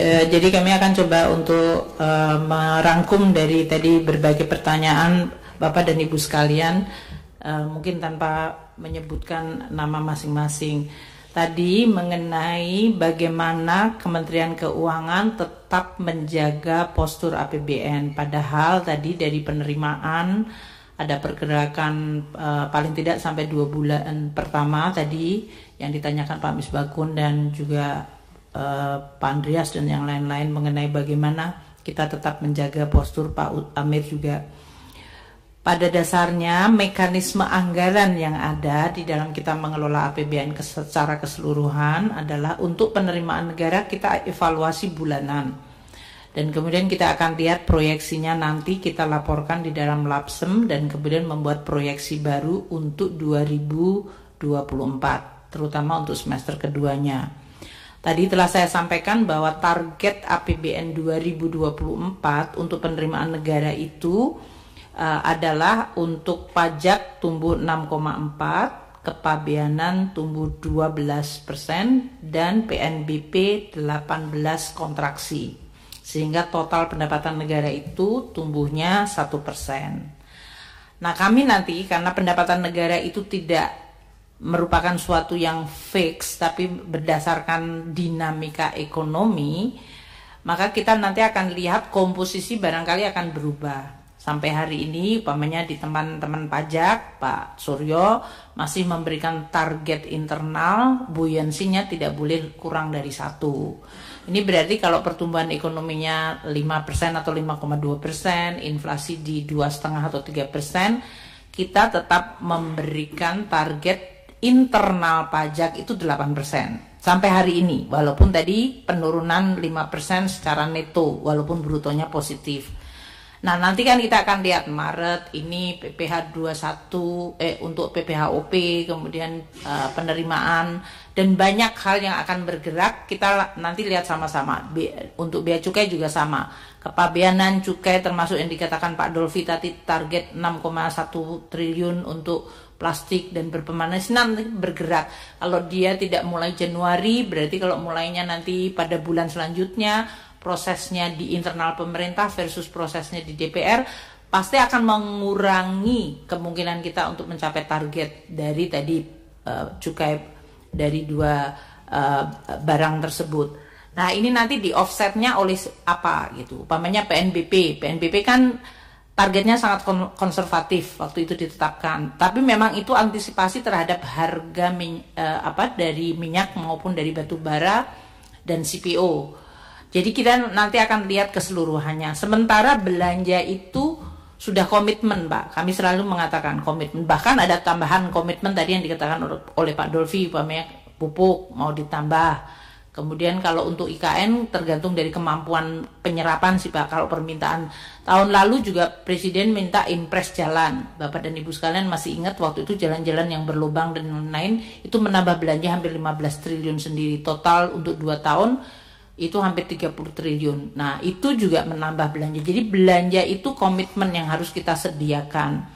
Jadi kami akan coba untuk merangkum dari tadi berbagai pertanyaan Bapak dan Ibu sekalian, mungkin tanpa menyebutkan nama masing-masing. Tadi mengenai bagaimana Kementerian Keuangan tetap menjaga postur APBN, padahal tadi dari penerimaan ada pergerakan paling tidak sampai 2 bulan pertama tadi yang ditanyakan Pak Misbakun dan juga Pak Andreas dan yang lain-lain mengenai bagaimana kita tetap menjaga postur. Pak Amir juga. Pada dasarnya mekanisme anggaran yang ada di dalam kita mengelola APBN secara keseluruhan adalah untuk penerimaan negara kita evaluasi bulanan. Dan kemudian kita akan lihat proyeksinya nanti kita laporkan di dalam Lapsem dan kemudian membuat proyeksi baru untuk 2024, terutama untuk semester keduanya. Tadi telah saya sampaikan bahwa target APBN 2024 untuk penerimaan negara itu adalah untuk pajak tumbuh 6,4, kepabeanan tumbuh 12% dan PNBP 18 kontraksi. Sehingga total pendapatan negara itu tumbuhnya 1%. Nah, kami nanti karena pendapatan negara itu tidak merupakan suatu yang fix tapi berdasarkan dinamika ekonomi, maka kita nanti akan lihat komposisi barangkali akan berubah. Sampai hari ini umpamanya di teman-teman pajak Pak Suryo masih memberikan target internal, buoyancy-nya tidak boleh kurang dari 1. Ini berarti kalau pertumbuhan ekonominya 5% atau 5,2%, inflasi di 2,5 atau 3%, kita tetap memberikan target internal pajak itu 8% sampai hari ini, walaupun tadi penurunan 5% secara neto, walaupun brutonya positif. Nah, nanti kan kita akan lihat Maret ini PPh 21 untuk PPHOP, kemudian penerimaan dan banyak hal yang akan bergerak. Kita nanti lihat sama-sama. Untuk bea cukai juga sama. Kepabeanan cukai termasuk yang dikatakan Pak Dolfi tadi target 6,1 triliun untuk plastik dan berpemanas nanti bergerak. Kalau dia tidak mulai Januari, berarti kalau mulainya nanti pada bulan selanjutnya, prosesnya di internal pemerintah versus prosesnya di DPR pasti akan mengurangi kemungkinan kita untuk mencapai target dari tadi cukai dari 2 barang tersebut. Nah, ini nanti di offsetnya oleh apa gitu. Umpamanya PNBP kan targetnya sangat konservatif waktu itu ditetapkan. Tapi memang itu antisipasi terhadap harga dari minyak maupun dari batu bara dan CPO. Jadi kita nanti akan lihat keseluruhannya. Sementara belanja itu sudah komitmen, Pak. Kami selalu mengatakan komitmen. Bahkan ada tambahan komitmen tadi yang dikatakan oleh Pak Dolfi, umpamanya pupuk mau ditambah. Kemudian kalau untuk IKN tergantung dari kemampuan penyerapan sih, Pak. Kalau permintaan tahun lalu juga Presiden minta impres jalan. Bapak dan Ibu sekalian masih ingat waktu itu jalan-jalan yang berlubang dan lain-lain itu menambah belanja hampir 15 triliun sendiri. Total untuk 2 tahun itu hampir 30 triliun. Nah, itu juga menambah belanja. Jadi belanja itu komitmen yang harus kita sediakan.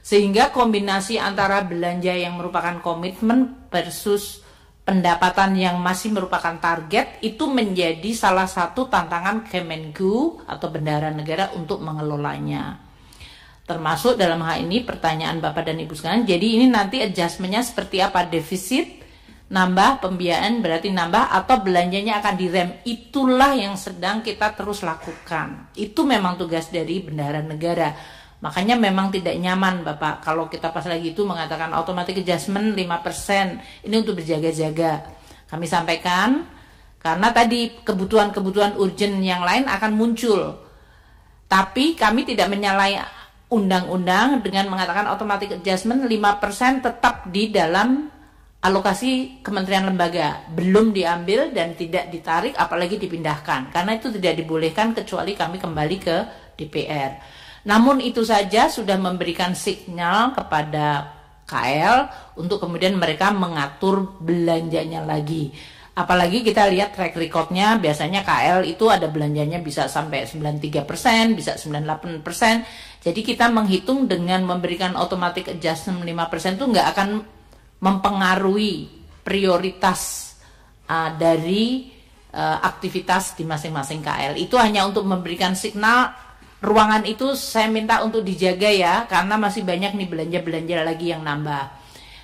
Sehingga kombinasi antara belanja yang merupakan komitmen versus pendapatan yang masih merupakan target itu menjadi salah satu tantangan Kemenku atau bendahara negara untuk mengelolanya. Termasuk dalam hal ini pertanyaan Bapak dan Ibu sekalian. Jadi ini nanti adjustmentnya seperti apa? Defisit nambah, pembiayaan berarti nambah, atau belanjanya akan direm. Itulah yang sedang kita terus lakukan. Itu memang tugas dari bendahara negara. Makanya memang tidak nyaman Bapak kalau kita pas lagi itu mengatakan automatic adjustment 5%. Ini untuk berjaga-jaga. Kami sampaikan karena tadi kebutuhan-kebutuhan urgent yang lain akan muncul. Tapi kami tidak menyalahi undang-undang dengan mengatakan automatic adjustment 5% tetap di dalam alokasi kementerian lembaga, belum diambil dan tidak ditarik apalagi dipindahkan, karena itu tidak dibolehkan kecuali kami kembali ke DPR. Namun itu saja sudah memberikan sinyal kepada KL untuk kemudian mereka mengatur belanjanya lagi. Apalagi kita lihat track recordnya, biasanya KL itu ada belanjanya bisa sampai 93%, bisa 98%. Jadi kita menghitung dengan memberikan automatic adjustment 5% itu nggak akan mempengaruhi prioritas dari aktivitas di masing-masing KL. Itu hanya untuk memberikan signal ruangan itu saya minta untuk dijaga ya, karena masih banyak nih belanja-belanja lagi yang nambah.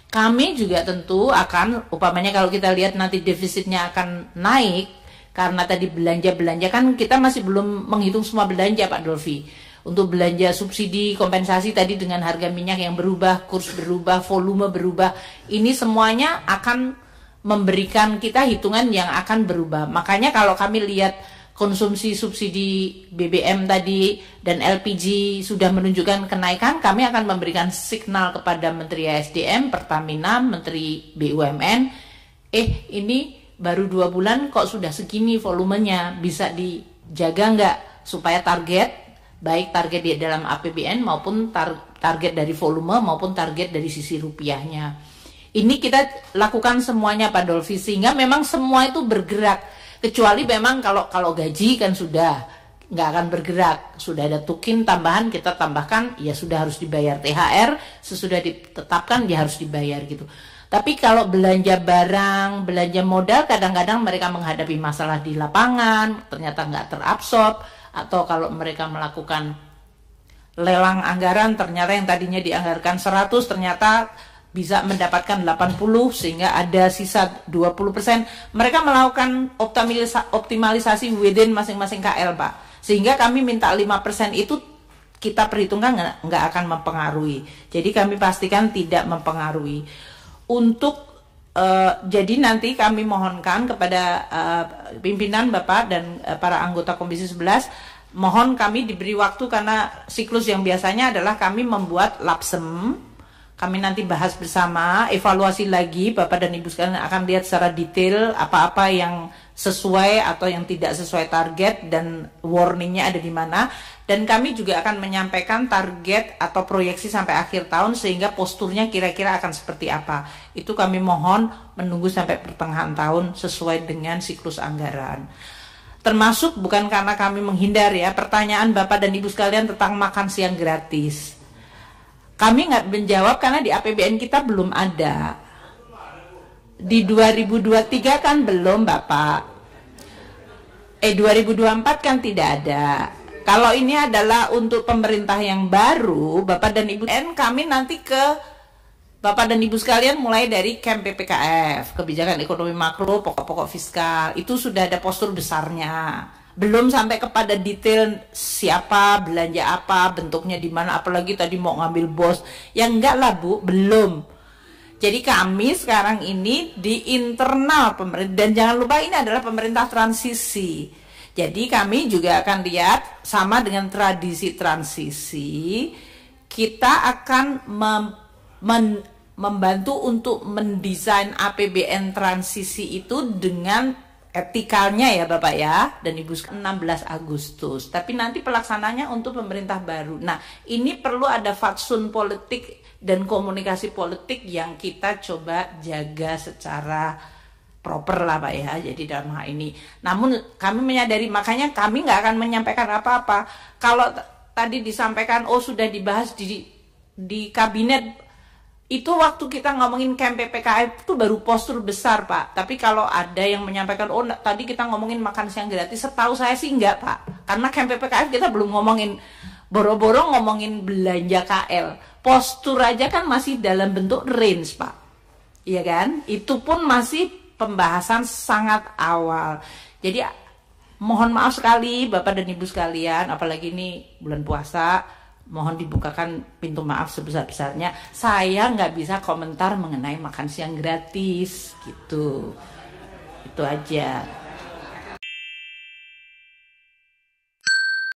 Kami juga tentu akan, umpamanya kalau kita lihat nanti defisitnya akan naik, karena tadi belanja-belanja kan kita masih belum menghitung semua belanja Pak Dolfi. Untuk belanja subsidi, kompensasi tadi dengan harga minyak yang berubah, kurs berubah, volume berubah, ini semuanya akan memberikan kita hitungan yang akan berubah. Makanya kalau kami lihat konsumsi subsidi BBM tadi dan LPG sudah menunjukkan kenaikan, kami akan memberikan signal kepada Menteri SDM, Pertamina, Menteri BUMN, ini baru 2 bulan kok sudah segini volumenya, bisa dijaga nggak supaya target, baik target di dalam APBN maupun target dari volume maupun target dari sisi rupiahnya. Ini kita lakukan semuanya Pak Dolfi, sehingga memang semua itu bergerak. Kecuali memang kalau gaji kan sudah nggak akan bergerak, sudah ada tukin tambahan kita tambahkan, ya sudah harus dibayar THR, sesudah ditetapkan ya harus dibayar gitu. Tapi kalau belanja barang, belanja modal, kadang-kadang mereka menghadapi masalah di lapangan, ternyata nggak terabsorb, atau kalau mereka melakukan lelang anggaran, ternyata yang tadinya dianggarkan 100 ternyata bisa mendapatkan 80 sehingga ada sisa 20%. Mereka melakukan optimalisasi within masing-masing KL Pak. Sehingga kami minta 5% itu kita perhitungkan nggak akan mempengaruhi. Jadi kami pastikan tidak mempengaruhi. Untuk jadi nanti kami mohonkan kepada pimpinan Bapak dan para anggota Komisi 11, mohon kami diberi waktu karena siklus yang biasanya adalah kami membuat lapsem. Kami nanti bahas bersama, evaluasi lagi, Bapak dan Ibu sekalian akan lihat secara detail apa-apa yang sesuai atau yang tidak sesuai target dan warningnya ada di mana. Dan kami juga akan menyampaikan target atau proyeksi sampai akhir tahun sehingga posturnya kira-kira akan seperti apa. Itu kami mohon menunggu sampai pertengahan tahun sesuai dengan siklus anggaran. Termasuk bukan karena kami menghindar ya, pertanyaan Bapak dan Ibu sekalian tentang makan siang gratis. Kami nggak menjawab karena di APBN kita belum ada. Di 2023 kan belum Bapak. 2024 kan tidak ada. Kalau ini adalah untuk pemerintah yang baru, Bapak dan Ibu, kami nanti ke Bapak dan Ibu sekalian mulai dari camp PPKF, kebijakan ekonomi makro, pokok-pokok fiskal, itu sudah ada postur besarnya. Belum sampai kepada detail siapa, belanja apa, bentuknya di mana, apalagi tadi mau ngambil bos. Ya enggak lah Bu, belum. Jadi kami sekarang ini di internal pemerintah, dan jangan lupa ini adalah pemerintah transisi. Jadi kami juga akan lihat sama dengan tradisi transisi, kita akan membantu untuk mendesain APBN transisi itu dengan etikalnya ya Bapak ya dan Ibu 16 Agustus. Tapi nanti pelaksananya untuk pemerintah baru. Nah, ini perlu ada fatsun politik dan komunikasi politik yang kita coba jaga secara proper lah Pak ya. Jadi dalam hal ini. Namun kami menyadari, makanya kami nggak akan menyampaikan apa-apa. Kalau tadi disampaikan, sudah dibahas di kabinet, itu waktu kita ngomongin camp PPKF itu baru postur besar Pak. Tapi kalau ada yang menyampaikan, tadi kita ngomongin makan siang gratis, setahu saya sih enggak Pak. Karena camp PPKF kita belum ngomongin, boro-boro ngomongin belanja KL. Postur aja kan masih dalam bentuk range Pak. Iya kan? Itu pun masih pembahasan sangat awal. Jadi mohon maaf sekali Bapak dan Ibu sekalian, apalagi ini bulan puasa, mohon dibukakan pintu maaf sebesar-besarnya. Saya nggak bisa komentar mengenai makan siang gratis gitu. Itu aja.